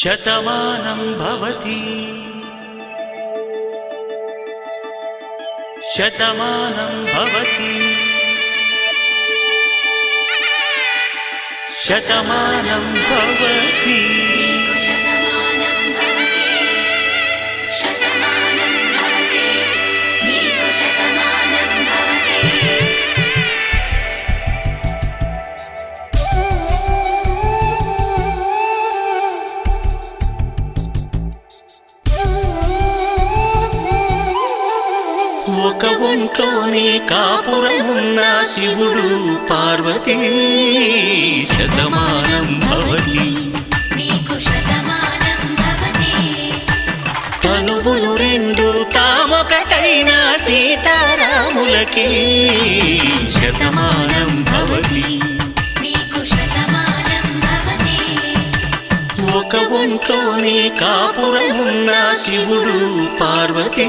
శతమానం భవతి శతమానం భవతి శతమానం భవతి ఒక ఒంట్లోనే కాపురమున్న శివుడు పార్వతీ శతమానం భవతి తనువులు రెండు తామొకటైన సీతారాములకి శతమానం భవతి ఒక ఒంట్లోనే కాపురమున్న శివుడు పార్వతీ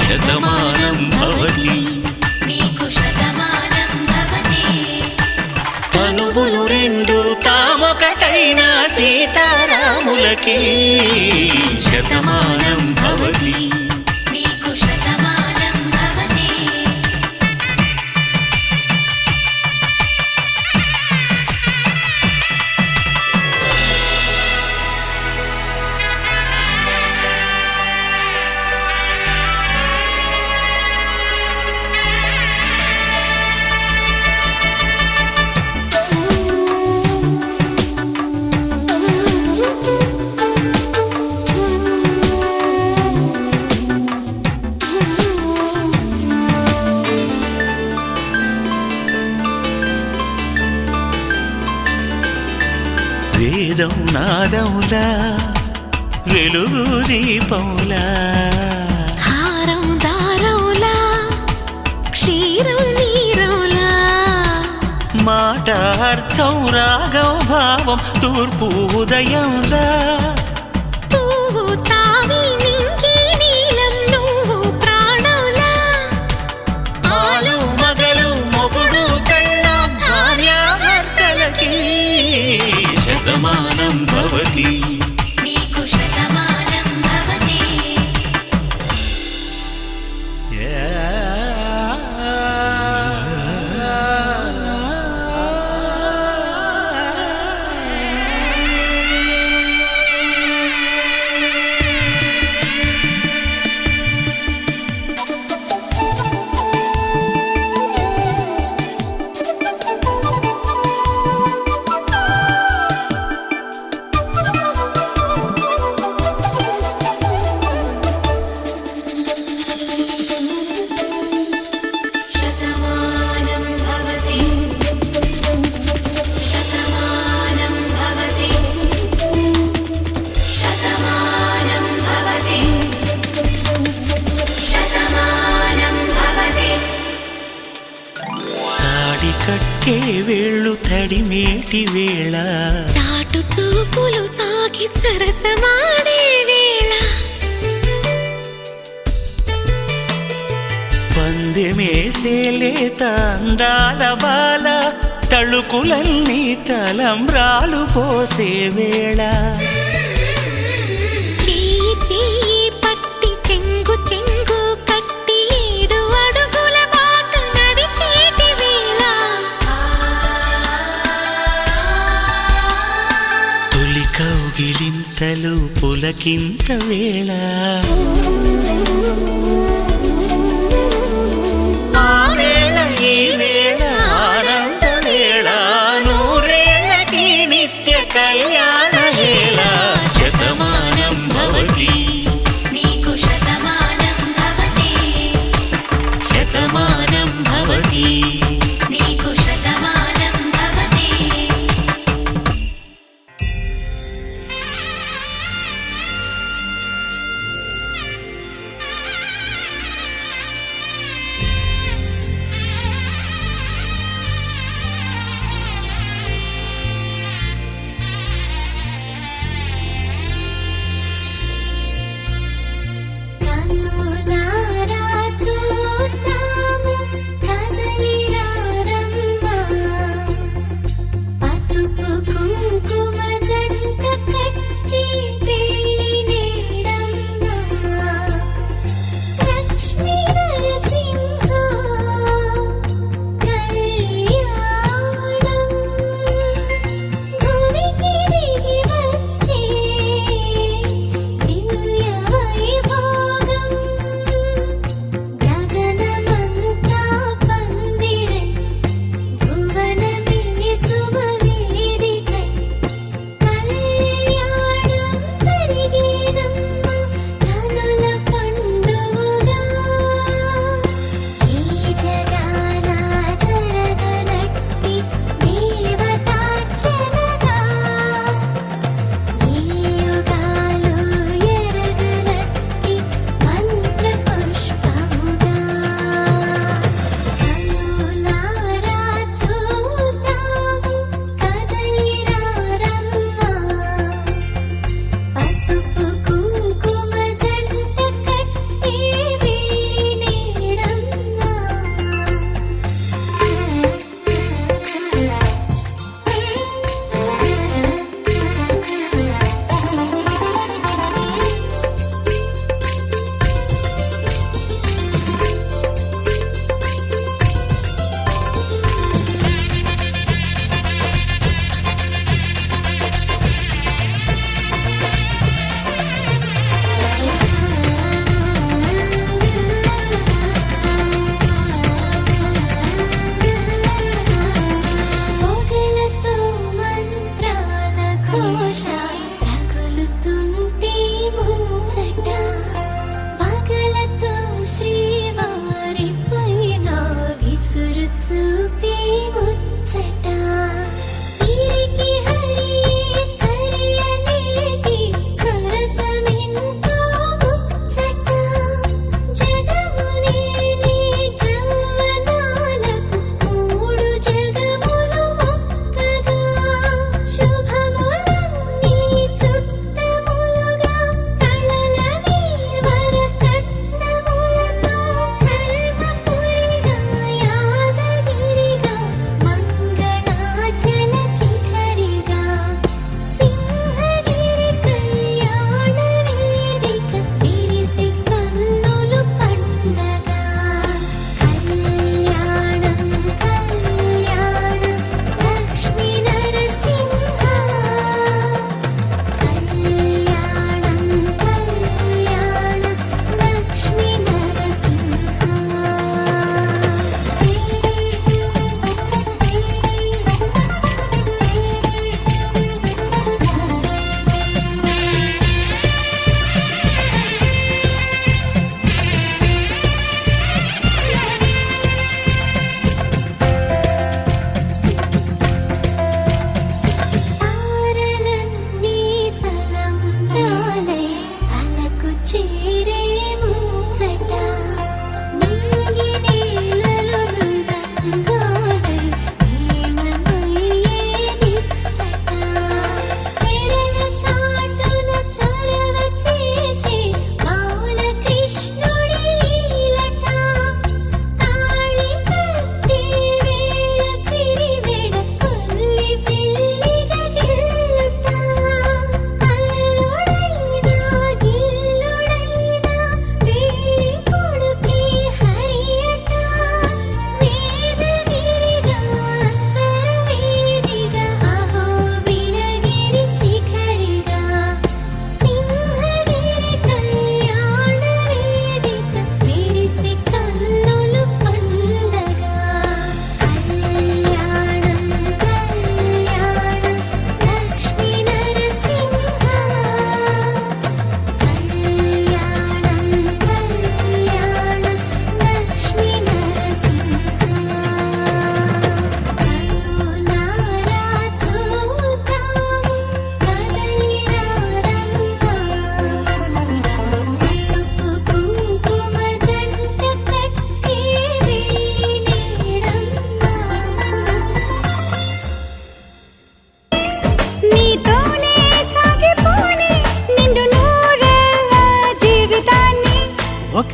శతమానం భవతి తనువులు రెండు తామొకటైన సీతారాములకి శతమానం భవతి వేదం నాదములా వెలుగు దీపములా హారం దారములా క్షీరం నీరములా మాట అర్థం రాగం భావం తూర్పు ఉదయంలా పువ్వు తావి నింగి నీలం నువ్వు ప్రాణంలా ఆలు మగలు మొగుడు పెళ్ళాం భార్యాభర్తలకి శతమానం భవతి కట్టే వేళ్ళు తడిమేటి వేళ చాటు చూపులు సాగి సరసమాడే వేళ పందెమేసే లేత అందాల బాల తళుకులన్నీ తలంబ్రాలు పోసే వేళ చెయ్యి చెయ్యి పట్టి చెంగు చెంగు కట్టి ఏడు అడుగుల బాట నడిచేటి వేళ తొలి కౌగిలింతలు పులకింత వేళ ఆ వేళ ఈ వేళ ఆనంద వేళ నూరేళ్ళకి నిత్య కళ్యాణ వేళ శతమానం భవతి శతమానం భవతి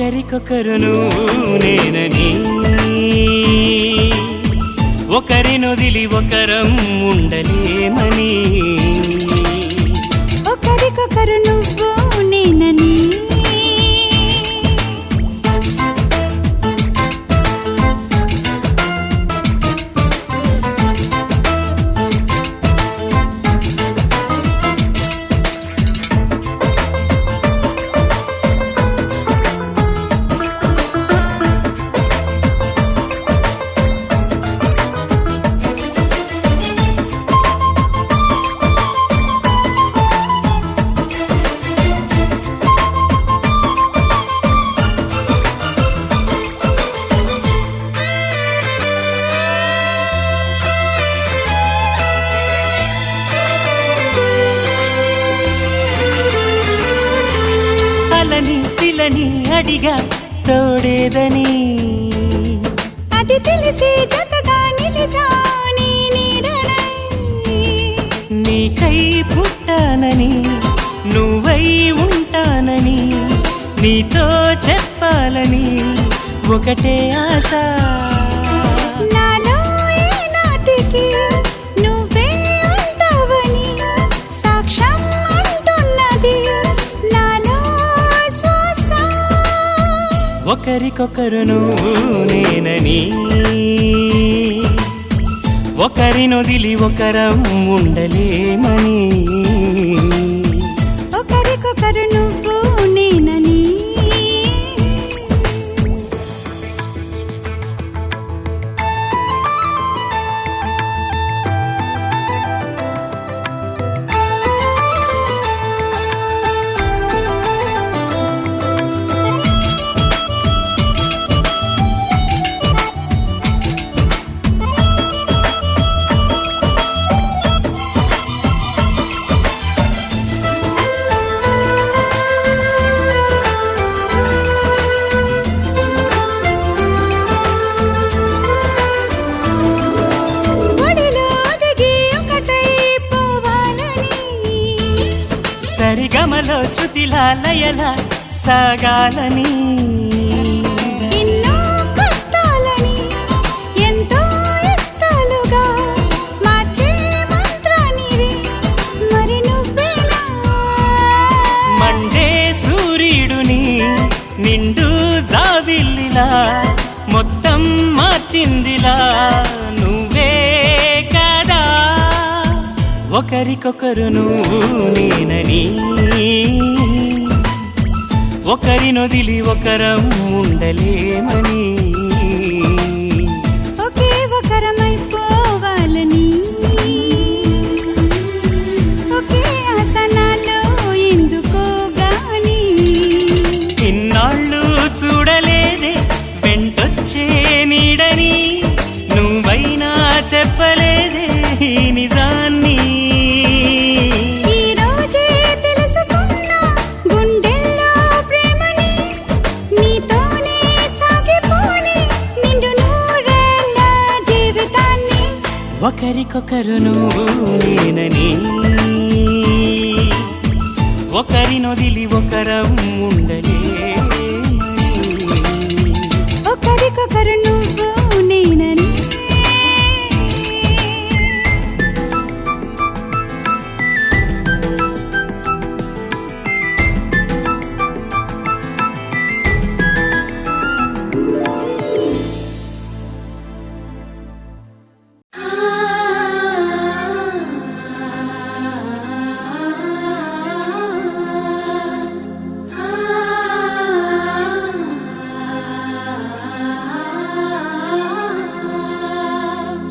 ఒకరికొకరును నేనని ఒకరినొదిలి ఒకరం ఉండలేమని ఒకరికొకరు నువ్వు నేనని శిలని అడిగా తోడేదని అది తెలిసి జతగా నిలిచాని నీడనై నీకై పుట్టానని నువ్వై ఉంటానని నీతో చెప్పాలని ఒకటే ఆశ నాలో ఏనాటికి నువ్వే ఉంటావని సాక్ష్యం అంటున్నది నాలో శ్వాస ఒకరికొకరును నేనని ఒకరినొదిలి ఒకరం ఉండలేమని ఒకరికొకరు నువ్వు నేనని సరిగమలో శృతిలా లయలా సాగాలని ఎన్నో కష్టాలని ఎంతో ఇష్టాలుగా మార్చే మంత్రానివి మరి నువ్వేనా మండే సూర్యుడుని నిండు జాబిల్లిలా మొత్తం మార్చిందిలా నువ్వే కదా ఒకరికొకరును నేనని ఒకరినొదిలి ఒకరం ఉండలేమని ఒకే ఒకరమైపోవాలని ఒకే ఆసనాలో ఎందుకో గాని ఇన్నాళ్ళు చూడలేదే వెంటొచ్చే నీడని నువ్వైనా చెప్పలేదే ఈ నిజాన్ని ఈ రోజే తెలుసుకున్నా గుండెల్లో ప్రేమని నీతోనే సాగిపోని నిండు నూరేళ్ళ జీవితాన్ని ఒకరికొకరును నేనని ఒకరినొదిలి ఒకరం ఉండలే ఒకరికొకరు నువ్వు నేనని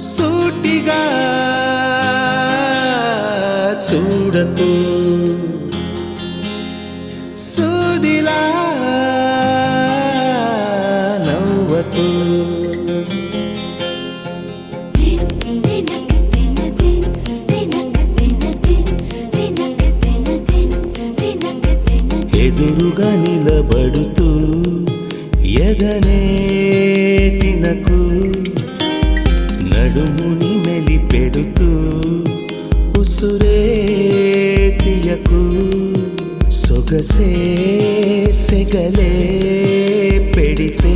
సూటిగా చూడకు సూదిలా నవ్వకు ఎదురుగా నిలబడుతూ ఎగనే తినకు నడుముని మెలిపెడుతూ ఉసురే తీయకు సొగసే సెగలే పెడితే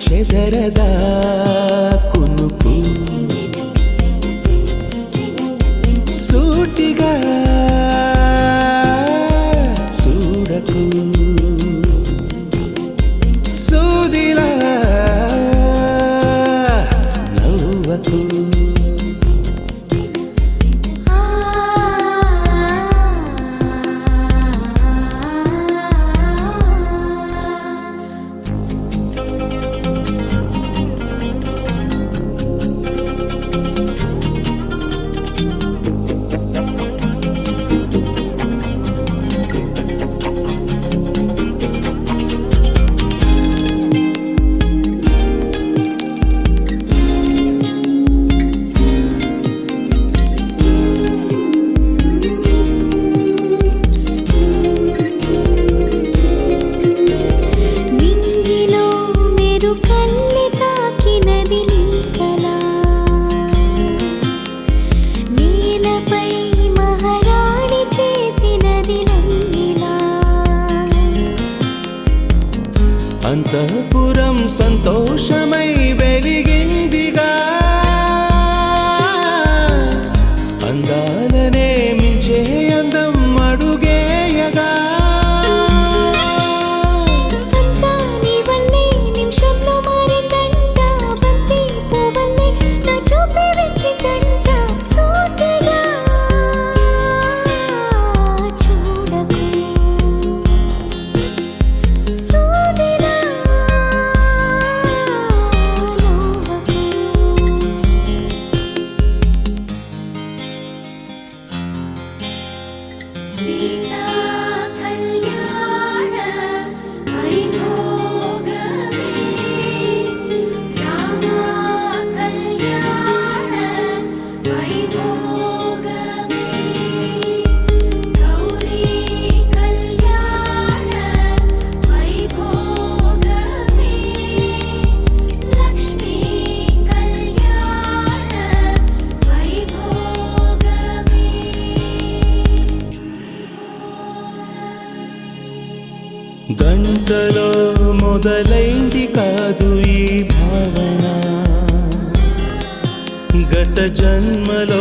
చెదరదా కునుకు సూటిగా చూడకు సూదిలా నవ్వకు నింగిలో మెరుకల్లి తాకినది నీ కళ నేలపై మహారాణి చేసినది నన్నిలా అంతఃపురం సంతోషమై వెలిగిందిగా అందాలనే మించే అందం అడుగేయగా అంతా నీ వల్లే నిమిషంలో మారిందంట బంతి పువ్వల్లే నా చూపే వెచ్చికంట సూటిగా చూడకు సూదిలా నవ్వకు సీతా కళ్యాణ వైభోగమే రామ కళ్యాణ వైభోగమే గౌరీ కళ్యాణ వైభోగమే లక్ష్మీ కళ్యాణ వైభోగమే గంటలో మొదలైంది కాదు ఈ భావన గత జన్మలో